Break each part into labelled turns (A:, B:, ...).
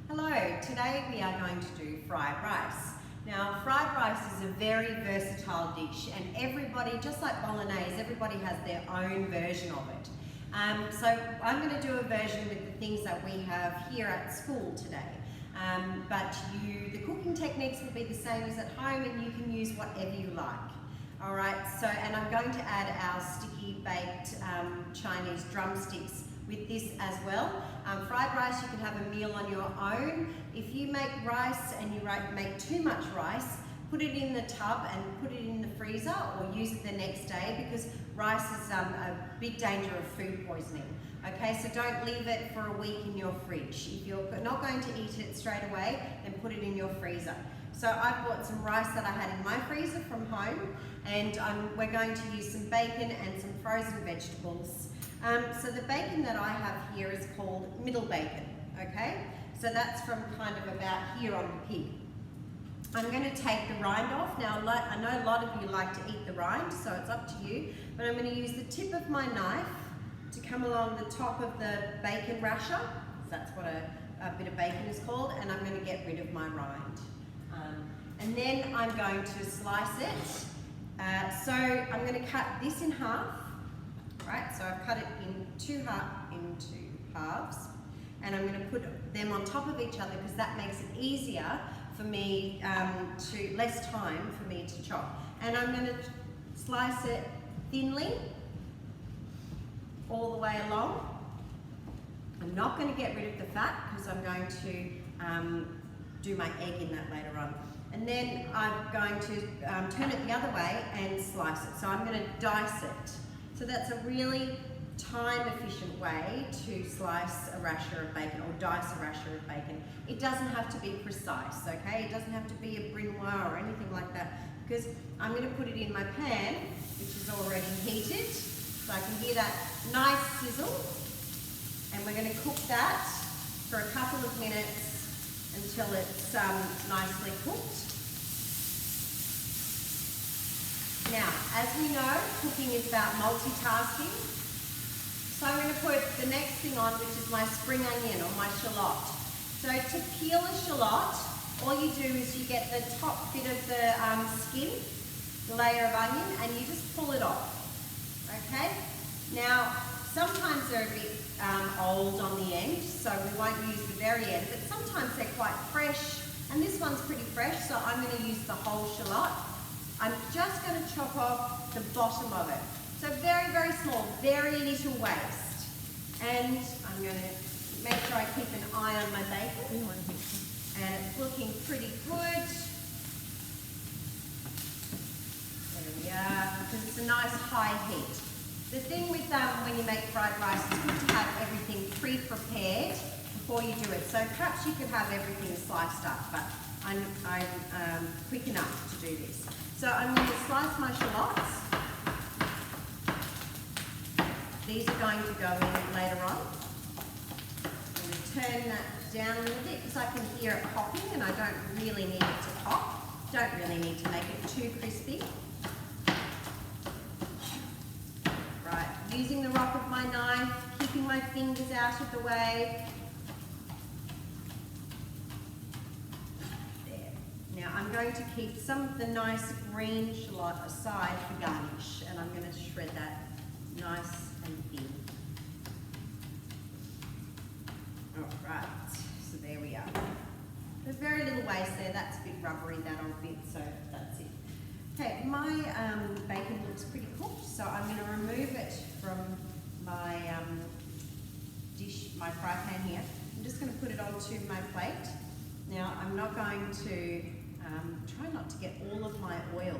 A: Hello, today we are going to do fried rice. Now, fried rice is a very versatile dish and everybody, just like bolognese, everybody has their own version of it. So I'm going to do a version with the things that we have here at school today. But the cooking techniques will be the same as at home and you can use whatever you like. Alright, and I'm going to add our sticky baked Chinese drumsticks with this as well. Fried rice, you can have a meal on your own. If you make rice and you make too much rice, put it in the tub and put it in the freezer or use it the next day, because rice is a big danger of food poisoning. Okay, so don't leave it for a week in your fridge. If you're not going to eat it straight away, then put it in your freezer. So I've bought some rice that I had in my freezer from home, and we're going to use some bacon and some frozen vegetables. So the bacon that I have here is called middle bacon, okay? So that's from kind of about here on the pig. I'm going to take the rind off. Now, I know a lot of you like to eat the rind, so it's up to you, but I'm going to use the tip of my knife to come along the top of the bacon rasher. That's what a bit of bacon is called, and I'm going to get rid of my rind. And then I'm going to slice it. So I'm going to cut this in half. Right, so I've cut it into halves, and I'm going to put them on top of each other because that makes it easier for me, less time for me to chop. And I'm going to slice it thinly all the way along. I'm not going to get rid of the fat because I'm going to do my egg in that later on. And then I'm going to turn it the other way and slice it. So I'm going to dice it. So that's a really time-efficient way to slice a rasher of bacon or dice a rasher of bacon. It doesn't have to be precise, okay? It doesn't have to be a brunoise or anything like that, because I'm going to put it in my pan, which is already heated, so I can hear that nice sizzle. And we're going to cook that for a couple of minutes until it's nicely cooked. Now, as we know, cooking is about multitasking. So I'm going to put the next thing on, which is my spring onion or my shallot. So to peel a shallot, all you do is you get the top bit of the skin, the layer of onion, and you just pull it off. Okay? Now, sometimes they're a bit old on the end, so we won't use the very end, but sometimes they're quite fresh, and this one's pretty fresh, so I'm going to use the whole shallot. I'm just going to chop off the bottom of it. So very, very small, very little waste. And I'm going to make sure I keep an eye on my bacon. And it's looking pretty good. There we are, because it's a nice high heat. The thing with when you make fried rice, it's good to have everything pre-prepared before you do it. So perhaps you could have everything sliced up, but I'm quick enough to do this. So I'm going to slice my shallots. These are going to go in later on. I'm going to turn that down a little bit because I can hear it popping and I don't really need it to pop. Don't really need to make it too crispy. Right, using the rock of my knife, keeping my fingers out of the way. Now I'm going to keep some of the nice green shallot aside for garnish, and I'm going to shred that nice and thin. Alright, so there we are. There's very little waste there, that's a bit rubbery, that old bit, so that's it. Okay, my bacon looks pretty cooked, so I'm going to remove it from my dish, my fry pan here. I'm just going to put it onto my plate. Now I'm not going to try not to get all of my oil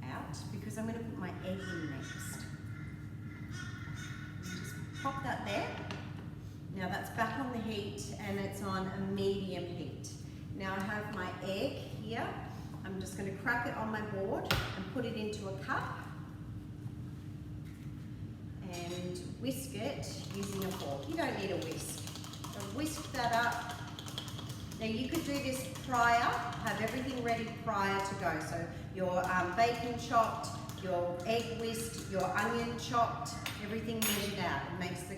A: out because I'm going to put my egg in next. Just pop that there. Now that's back on the heat and it's on a medium heat. Now I have my egg here. I'm just going to crack it on my board and put it into a cup and whisk it using a fork. You don't need a whisk. So whisk that up. Now you could do this prior, have everything ready prior to go. So your bacon chopped, your egg whisked, your onion chopped, everything measured out. It makes the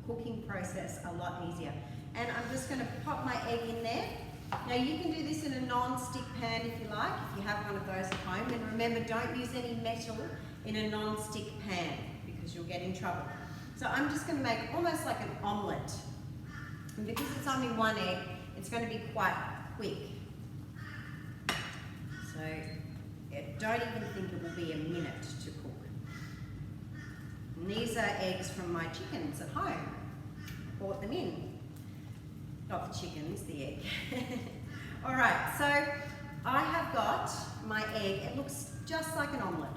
A: cooking process a lot easier. and I'm just going to pop my egg in there. Now you can do this in a non-stick pan if you like, if you have one of those at home, and remember, don't use any metal in a non-stick pan because you'll get in trouble. So I'm just going to make almost like an omelette, and because it's only one egg, it's going to be quite quick. So don't even think it will be a minute to cook. And these are eggs from my chickens at home. I bought them in. Not the chickens, the egg. All right, so I have got my egg. It looks just like an omelette.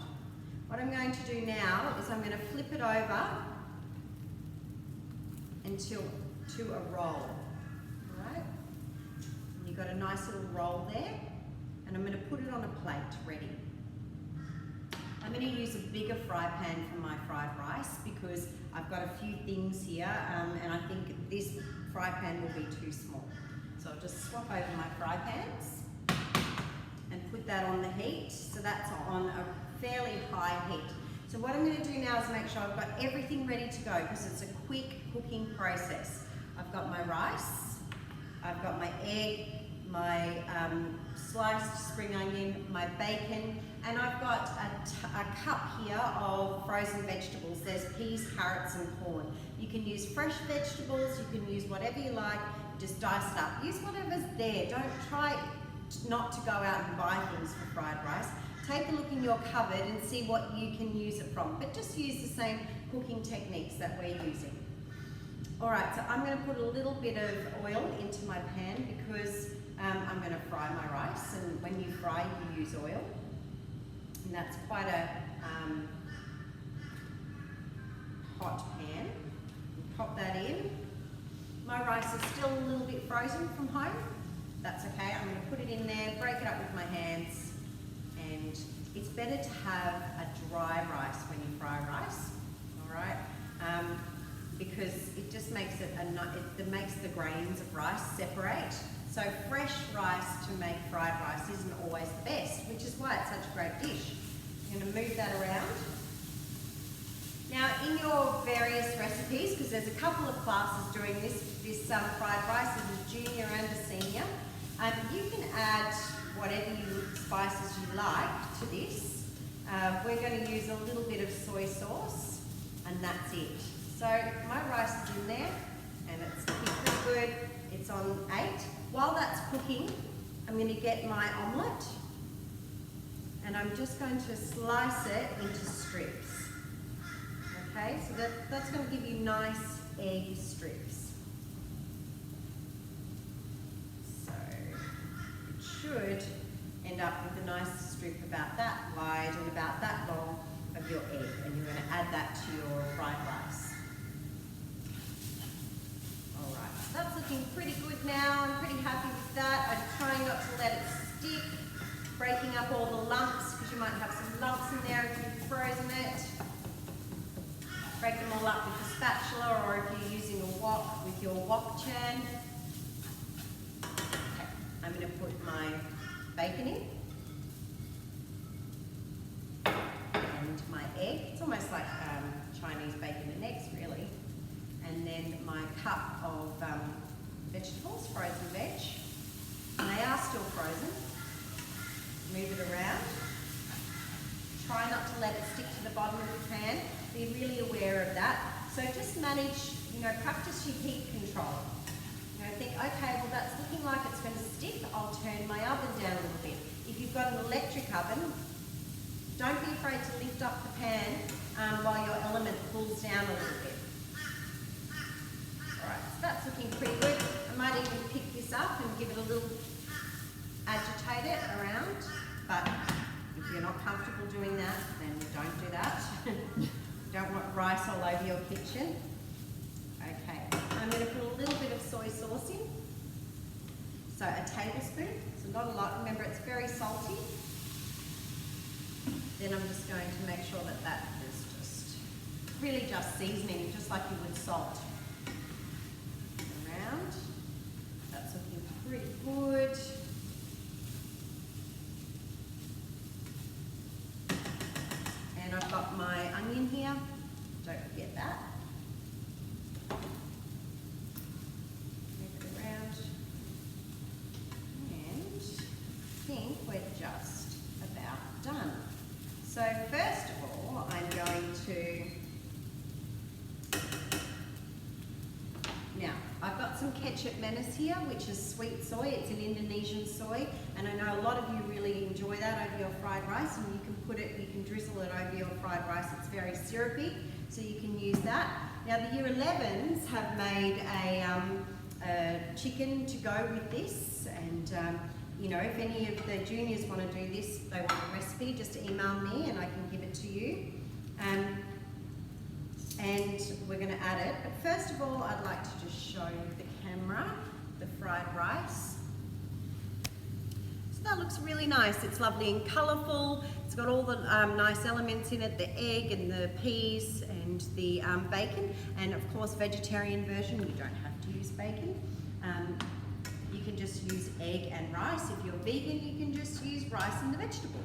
A: What I'm going to do now is I'm going to flip it over to a roll. All right? And you've got a nice little roll there, and I'm going to put it on a plate ready. I'm going to use a bigger fry pan for my fried rice because I've got a few things here, and I think this fry pan will be too small. So I'll just swap over my fry pans and put that on the heat. So that's on a fairly high heat. So what I'm going to do now is make sure I've got everything ready to go because it's a quick cooking process. I've got my rice, I've got my egg, my sliced spring onion, my bacon, and I've got a cup here of frozen vegetables. There's peas, carrots and corn. You can use fresh vegetables, you can use whatever you like, just dice it up. Use whatever's there. Don't try not to go out and buy things for fried rice. Take a look in your cupboard and see what you can use it from, but just use the same cooking techniques that we're using. All right, so I'm going to put a little bit of oil into my pan because I'm going to fry my rice, and when you fry, you use oil. And that's quite a hot pan. Pop that in. My rice is still a little bit frozen from home. That's okay. I'm going to put it in there, break it up with my hands, and it's better to have a dry rice when you fry rice. All right, because it just makes it makes the grains of rice separate. So fresh rice to make fried rice isn't always the best, which is why it's such a great dish. I'm going to move that around. Now in your various recipes, because there's a couple of classes doing this fried rice, there's a junior and a senior, you can add whatever spices you like to this. We're going to use a little bit of soy sauce, and that's it. So my rice is in there, and it's looking pretty good. It's on 8. While that's cooking, I'm going to get my omelette, and I'm just going to slice it into strips. Okay, so that's going to give you nice egg strips. So it should end up with a nice strip about that wide and about that long of your egg, and you're going to add that to your fried rice. Alright, so that's looking pretty good now. I'm pretty happy with that. I'm trying not to let it stick, breaking up all the lumps, because you might have some lumps in there if you've frozen it. Break them all up with a spatula, or if you're using a wok with your wok churn. Okay, I'm going to put my bacon in. And my egg. It's almost like Chinese bacon and eggs, really. And then my cup of vegetables, frozen veg. And they are still frozen. Move it around. Try not to let it stick to the bottom of the pan. Be really aware of that. So just manage, practice your heat control. Think, okay, well that's looking like it's going to stick. I'll turn my oven down a little bit. If you've got an electric oven, don't be afraid to lift up the pan while your element cools down a little bit. Alright, so that's looking pretty good. I might even pick this up and give it a little, agitate it around, but if you're not comfortable doing that, then don't do that. Don't want rice all over your kitchen. Okay, I'm going to put a little bit of soy sauce in. So a tablespoon, so not a lot. Remember, it's very salty. Then I'm just going to make sure that that is just really just seasoning, just like you would salt. Around. That's looking pretty good. And I've got my onion here. Don't forget that. Pucet Manis here, which is sweet soy. It's an Indonesian soy, and I know a lot of you really enjoy that over your fried rice, and you can drizzle it over your fried rice. It's very syrupy, so you can use that. Now the Year 11s have made a chicken to go with this, and you know, if any of the juniors want to do this, they want a recipe, just email me and I can give it to you. And we're going to add it, but first of all I'd like to just show the camera the fried rice. So that looks really nice. It's lovely and colourful. It's got all the nice elements in it, the egg and the peas and the bacon, and of course vegetarian version, you don't have to use bacon. You can just use egg and rice. If you're vegan, you can just use rice and the vegetables.